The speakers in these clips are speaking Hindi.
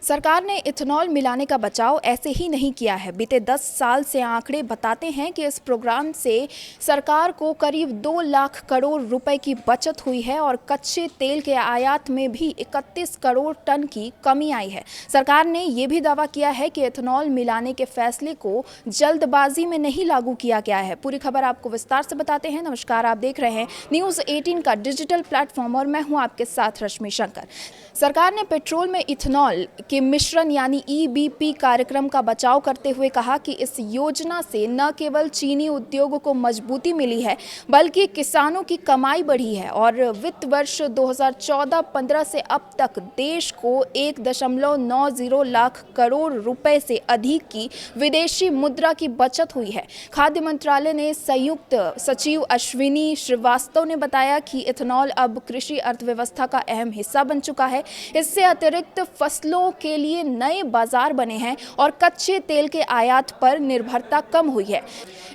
सरकार ने इथेनॉल मिलाने का बचाव ऐसे ही नहीं किया है। बीते 10 साल से आंकड़े बताते हैं कि इस प्रोग्राम से सरकार को करीब 2 लाख करोड़ रुपए की बचत हुई है और कच्चे तेल के आयात में भी 31 करोड़ टन की कमी आई है। सरकार ने यह भी दावा किया है कि इथेनॉल मिलाने के फैसले को जल्दबाजी में नहीं लागू किया गया है। पूरी खबर आपको विस्तार से बताते हैं। नमस्कार, आप देख रहे हैं न्यूज़ 18 का डिजिटल प्लेटफॉर्म और मैं हूं आपके साथ रश्मि शंकर। सरकार ने पेट्रोल में इथेनॉल के मिश्रण यानी ईबीपी कार्यक्रम का बचाव करते हुए कहा कि इस योजना से न केवल चीनी उद्योग को मजबूती मिली है बल्कि किसानों की कमाई बढ़ी है और वित्त वर्ष 2014-15 से अब तक देश को 1.90 लाख करोड़ रुपए से अधिक की विदेशी मुद्रा की बचत हुई है। खाद्य मंत्रालय ने संयुक्त सचिव अश्विनी श्रीवास्तव ने बताया कि इथेनॉल अब कृषि अर्थव्यवस्था का अहम हिस्सा बन चुका है। इससे अतिरिक्त फसलों के लिए नए बाजार बने हैं और कच्चे तेल के आयात पर निर्भरता कम हुई है।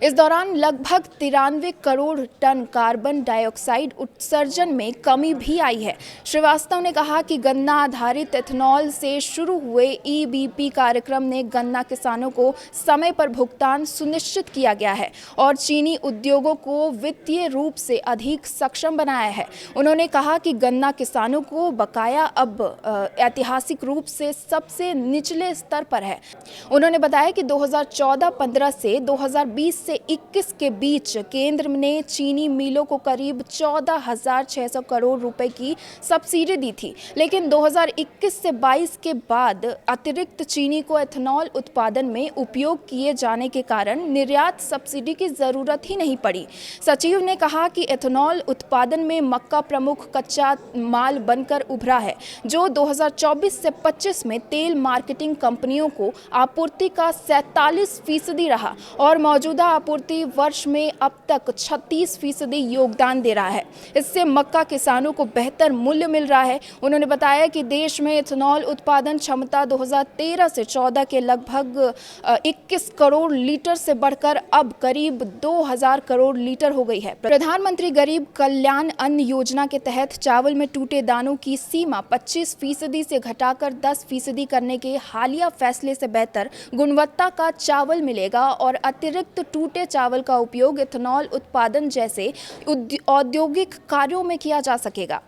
इस दौरान लगभग 93 करोड़ टन कार्बन डाइऑक्साइड उत्सर्जन में कमी भी आई है। श्रीवास्तव ने कहा कि गन्ना आधारित इथेनॉल से शुरू हुए ईबीपी कार्यक्रम ने गन्ना किसानों को समय पर भुगतान सुनिश्चित किया गया है और चीनी उद्योगों को वित्तीय रूप से अधिक सक्षम बनाया है। उन्होंने कहा कि गन्ना किसानों को बकाया अब ऐतिहासिक रूप से सबसे निचले स्तर पर है। उन्होंने बताया कि 2014-15 से 2020 से 21 के बीच केंद्र ने चीनी मिलों को करीब 14,600 करोड़ रुपए की सब्सिडी दी थी, लेकिन 2021 से 22 के बाद अतिरिक्त चीनी को एथेनॉल उत्पादन में उपयोग किए जाने के कारण निर्यात सब्सिडी की जरूरत ही नहीं पड़ी। सचिव ने कहा कि एथेनॉल उत्पादन में मक्का प्रमुख कच्चा माल बनकर उभरा है, जो 2024 से 25 में तेल मार्केटिंग कंपनियों को आपूर्ति का 47% रहा और मौजूदा आपूर्ति वर्ष में अब तक 36% योगदान दे रहा है। इससे मक्का किसानों को बेहतर मूल्य मिल रहा है। उन्होंने बताया कि देश में इथेनॉल उत्पादन क्षमता 2013 से 14 के लगभग 21 करोड़ लीटर से बढ़कर अब करीब 2000 करोड़ लीटर हो गई है। प्रधानमंत्री गरीब कल्याण अन्न योजना के तहत चावल में टूटे दानों की सीमा 25% से घटाकर 10% करने के हालिया फैसले से बेहतर गुणवत्ता का चावल मिलेगा और अतिरिक्त टूटे चावल का उपयोग इथेनॉल उत्पादन जैसे औद्योगिक कार्यों में किया जा सकेगा।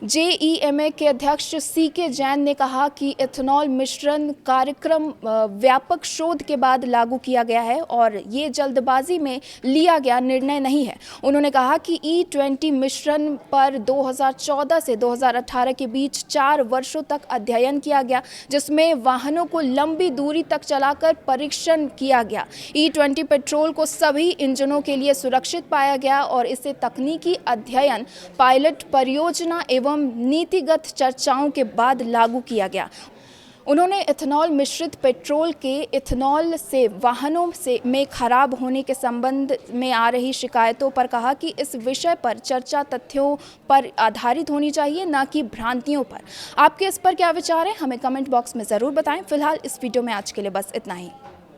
जेईएमए के अध्यक्ष सीके जैन ने कहा कि इथेनॉल मिश्रण कार्यक्रम व्यापक शोध के बाद लागू किया गया है और ये जल्दबाजी में लिया गया निर्णय नहीं है। उन्होंने कहा कि E20 मिश्रण पर 2014 से 2018 के बीच 4 वर्षों तक अध्ययन किया गया, जिसमें वाहनों को लंबी दूरी तक चलाकर परीक्षण किया गया। E20 पेट्रोल को सभी इंजनों के लिए सुरक्षित पाया गया और इसे तकनीकी अध्ययन, पायलट परियोजना एवं नीतिगत चर्चाओं के बाद लागू किया गया। उन्होंने इथेनॉल मिश्रित पेट्रोल के इथेनॉल से वाहनों में खराब होने के संबंध में आ रही शिकायतों पर कहा कि इस विषय पर चर्चा तथ्यों पर आधारित होनी चाहिए, न कि भ्रांतियों पर। आपके इस पर क्या विचार है, हमें कमेंट बॉक्स में ज़रूर बताएं। फिलहाल इस वीडियो में आज के लिए बस इतना ही।